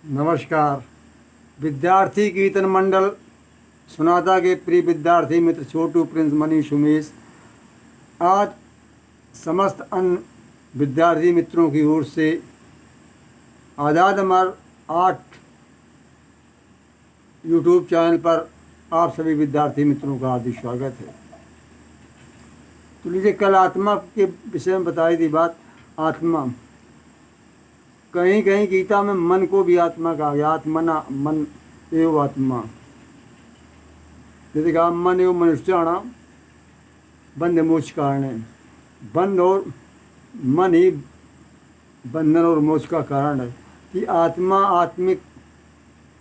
नमस्कार। विद्यार्थी कीर्तन मंडल सुनाता के प्रिय विद्यार्थी मित्र छोटू प्रिंस मनीष उमेश, आज समस्त अन्य विद्यार्थी मित्रों की ओर से आज़ाद अमर 8 यूट्यूब चैनल पर आप सभी विद्यार्थी मित्रों का हार्दिक स्वागत है। तो लीजिए, कल आत्मा के विषय में बताई थी बात। आत्मा, कहीं कहीं गीता में मन को भी आत्मा कहा गया। आत्मना, मन एवं आत्मा। जैसे कहा, मन एवं मनुष्याणाम बंध मोक्ष कारण है। बंध और मन ही बंधन और मोक्ष का कारण है। कि आत्मा,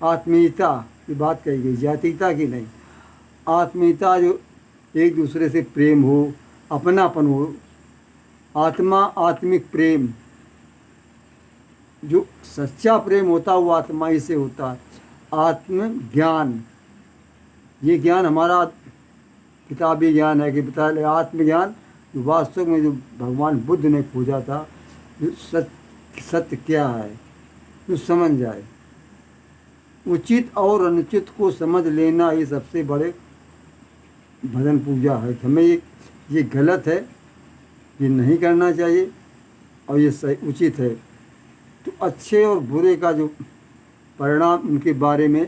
आत्मीयता की बात कही गई, जातीयता की नहीं। आत्मीयता, जो एक दूसरे से प्रेम हो, अपनापन हो। आत्मा, आत्मिक प्रेम, जो सच्चा प्रेम होता है वो आत्मा ही से होता है। आत्म ज्ञान, ये ज्ञान हमारा किताबी ज्ञान है कि बता ले। आत्मज्ञान जो वास्तव में जो भगवान बुद्ध ने खोजा था, जो सत्य क्या है, जो समझ जाए। उचित और अनुचित को समझ लेना ये सबसे बड़े भजन पूजा है। हमें ये गलत है, ये नहीं करना चाहिए, और ये सही उचित है। तो अच्छे और बुरे का जो परिणाम, उनके बारे में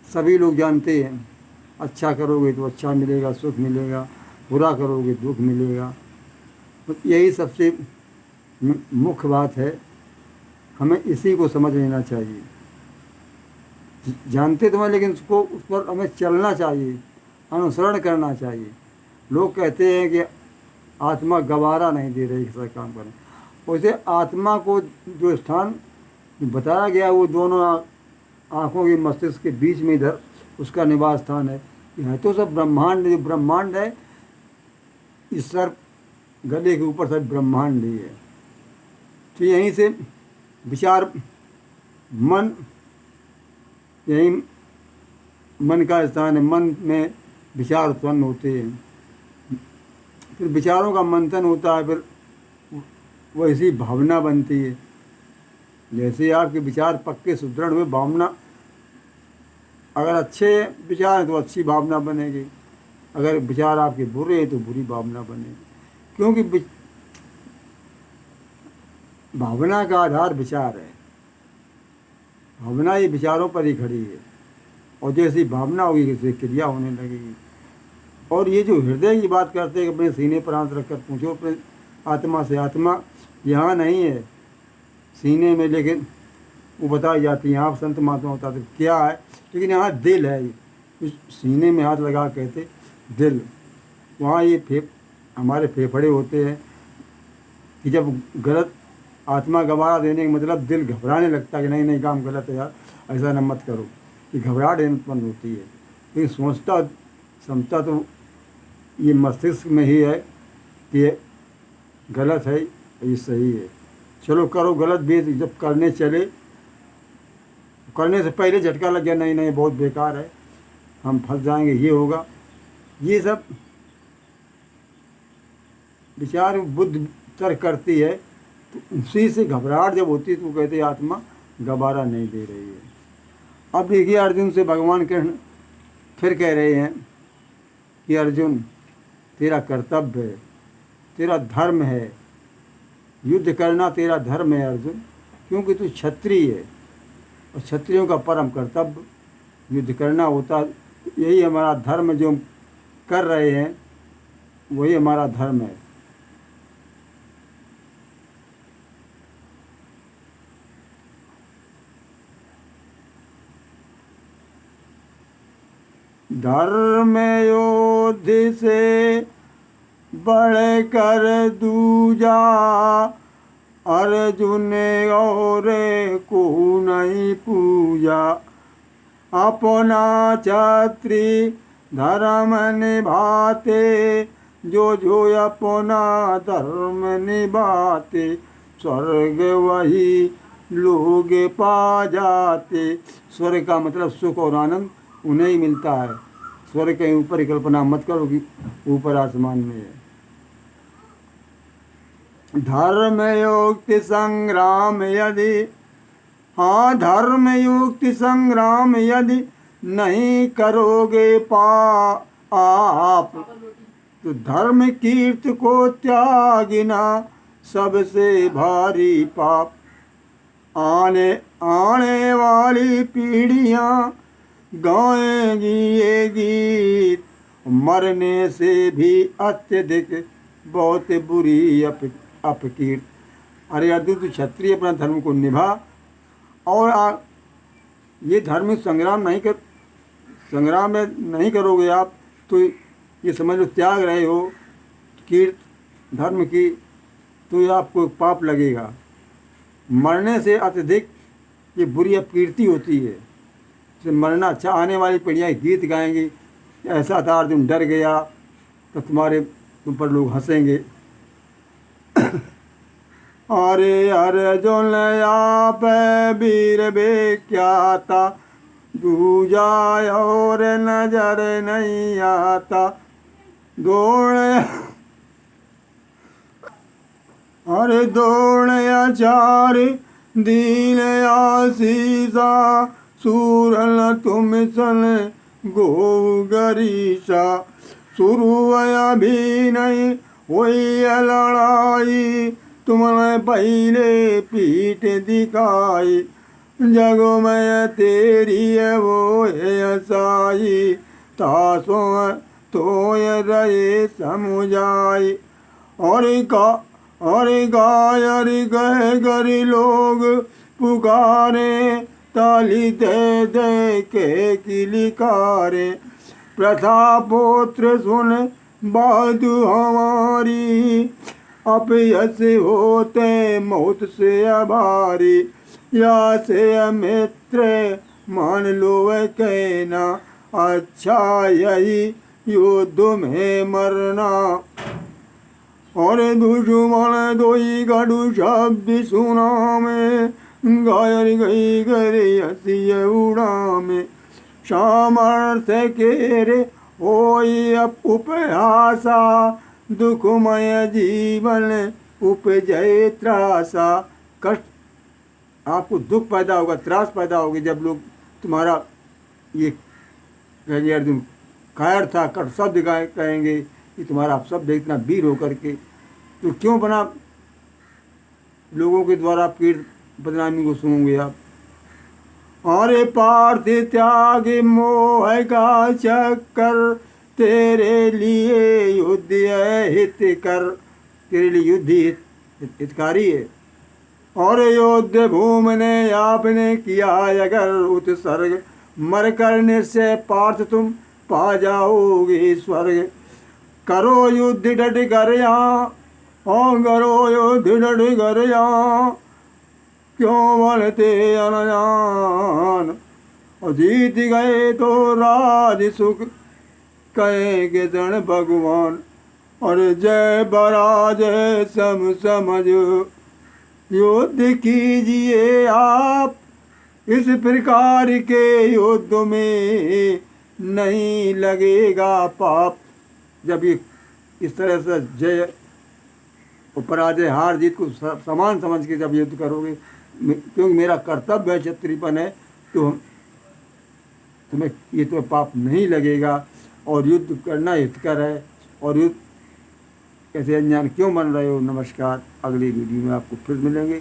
सभी लोग जानते हैं। अच्छा करोगे तो अच्छा मिलेगा, सुख मिलेगा। बुरा करोगे दुख मिलेगा। तो यही सबसे मुख्य बात है। हमें इसी को समझ लेना चाहिए। जानते तो हैं, लेकिन उसको, उस पर हमें चलना चाहिए, अनुसरण करना चाहिए। लोग कहते हैं कि आत्मा गवारा नहीं दे रही ऐसा काम करें। वैसे आत्मा को जो स्थान बताया गया, वो दोनों आँखों के मस्तिष्क के बीच में, इधर उसका निवास स्थान है। यह तो सब ब्रह्मांड, जो ब्रह्मांड है, इस सर गले के ऊपर सब ब्रह्मांड ही है। तो यहीं से विचार, मन, यही मन का स्थान है। मन में विचार उत्पन्न होते हैं, फिर विचारों का मंथन होता है, फिर वैसी भावना बनती है। जैसे आपके विचार पक्के सुदृढ़ हुए, भावना, अगर अच्छे विचार हैं तो अच्छी भावना बनेगी। अगर विचार आपके बुरे हैं तो बुरी भावना बनेगी। क्योंकि भावना का आधार विचार है। भावना ये विचारों पर ही खड़ी है, और जैसी भावना होगी वैसे क्रिया होने लगेगी। और ये जो हृदय की बात करते हैं कि अपने सीने पर हाथ रखकर पूछो अपने आत्मा से। आत्मा यहाँ नहीं है सीने में, लेकिन वो बताई जाती है। आप संत महात्मा बताते क्या है, लेकिन यहाँ दिल है। इस सीने में हाथ लगा कहते दिल। वहाँ ये हमारे फेफड़े होते हैं कि जब गलत आत्मा गवारा देने का मतलब दिल घबराने लगता है कि नहीं नहीं, काम गलत है यार, ऐसा न मत करो। ये घबराहट उत्पन्न होती है। लेकिन सोचता समझता तो ये मस्तिष्क में ही है कि ये गलत है, ये सही है। चलो करो, गलत भी जब करने चले, करने से पहले झटका लग गया, नहीं नहीं बहुत बेकार है, हम फंस जाएंगे, ये होगा। ये सब विचार बुद्ध तर्क करती है। तो उसी से घबराहट जब होती है तो वो कहते हैं आत्मा गवारा नहीं दे रही है। अब देखिए, अर्जुन से भगवान कृष्ण फिर कह रहे हैं कि अर्जुन, तेरा कर्तव्य है, तेरा धर्म है, युद्ध करना तेरा धर्म है अर्जुन। क्योंकि तू क्षत्रिय है, और क्षत्रियों का परम कर्तव्य युद्ध करना होता। यही हमारा धर्म, जो कर रहे हैं वही हमारा धर्म है। धर्म योद्धि से बढ़ कर दूजा, अर्जुन और को नहीं पूजा। अपना क्षत्रिय धर्म निभाते, जो अपना धर्म निभाते, स्वर्ग वही लोग पा जाते। स्वर्ग का मतलब सुख और आनंद उन्हें ही मिलता है। स्वर्ग कहीं ऊपर ही कल्पना मत करो कि ऊपर आसमान में है। धर्म युक्ति संग्राम यदि हाँ, धर्म युक्त संग्राम यदि नहीं करोगे आप, तो धर्म कीर्त को त्यागिना सबसे भारी पाप। आने आने वाली पीढ़ियां गाएंगी ये गीत, मरने से भी अत्यधिक बहुत बुरी अपकीर्त। अरे अर्जुन, तू क्षत्रिय अपना धर्म को निभा, और ये धार्मिक संग्राम में नहीं करोगे आप, तो ये समझ लो त्याग रहे हो कीर्त धर्म की, तो ये आपको पाप लगेगा। मरने से अत्यधिक ये बुरी अपकीर्ति होती है, से मरना अच्छा। आने वाली पीढ़ियाँ गीत गाएंगी, ऐसा था अर्जुन डर गया तो तुम पर लोग हंसेंगे। अरे अर्जुन आप वीर विख्याता, दूजा और नजर नहीं आता। दौड़ आचार दीन आशीषा, सूरन तुम सन गो गरीसा। शुरू अभी नहीं हुई लड़ाई, तुमने पहले पीठ दिखाई। जग में तेरी है वो है साई, तासों तो ये रहे समुझाई। और गायर गए गरी लोग पुकारे, ताली दे दे के किलिकारे। प्रथा पुत्र सुन बात हमारी, अपयस होते मौत से अभारी। या से मित्र मान लो कहना, अच्छा यही युद्ध में मरना। और दुश्मन दोई गढ़ु शब्द सुना में, गायर गई गरे हसी उड़ा में। सामर्थ्य के रे होई उपहासा, दुखमय जीवन उपजय त्रासा। कष्ट, आपको दुख पैदा होगा, त्रास पैदा होगी जब लोग तुम्हारा ये कहेंगे अर्जुन कायर था, कट शब्द कहेंगे कि तुम्हारा आप शब्द इतना वीर होकर के तो क्यों बना लोगों के द्वारा कीर्त बदनामी को सुनोगे आप। अरे पार्थ त्याग मोह का चक्कर, तेरे लिए युद्ध है हित कर। तेरे लिए युद्ध हितकारी है। और युद्ध भूमि ने आपने किया अगर उत्सर्ग, मर करने से पार्थ तुम पा जाओगे स्वर्ग। करो युद्ध डट कर यहाँ, करो युद्ध डट कर यहाँ, क्यों बनते अनजान। और जीत गए तो राज सुख कहेंगे जन भगवान। और जय पराजय समझ युद्ध कीजिए आप, इस प्रकार के युद्ध में नहीं लगेगा पाप। जब ये इस तरह से जय और पराजय हार जीत को समान समझ के जब युद्ध करोगे, क्योंकि मेरा कर्तव्य है क्षत्रियपन है, तो तुम्हें ये तो पाप नहीं लगेगा। और युद्ध करना हितकर है। और युद्ध कैसे अनजान क्यों बन रहे हो। नमस्कार, अगली वीडियो में आपको फिर मिलेंगे।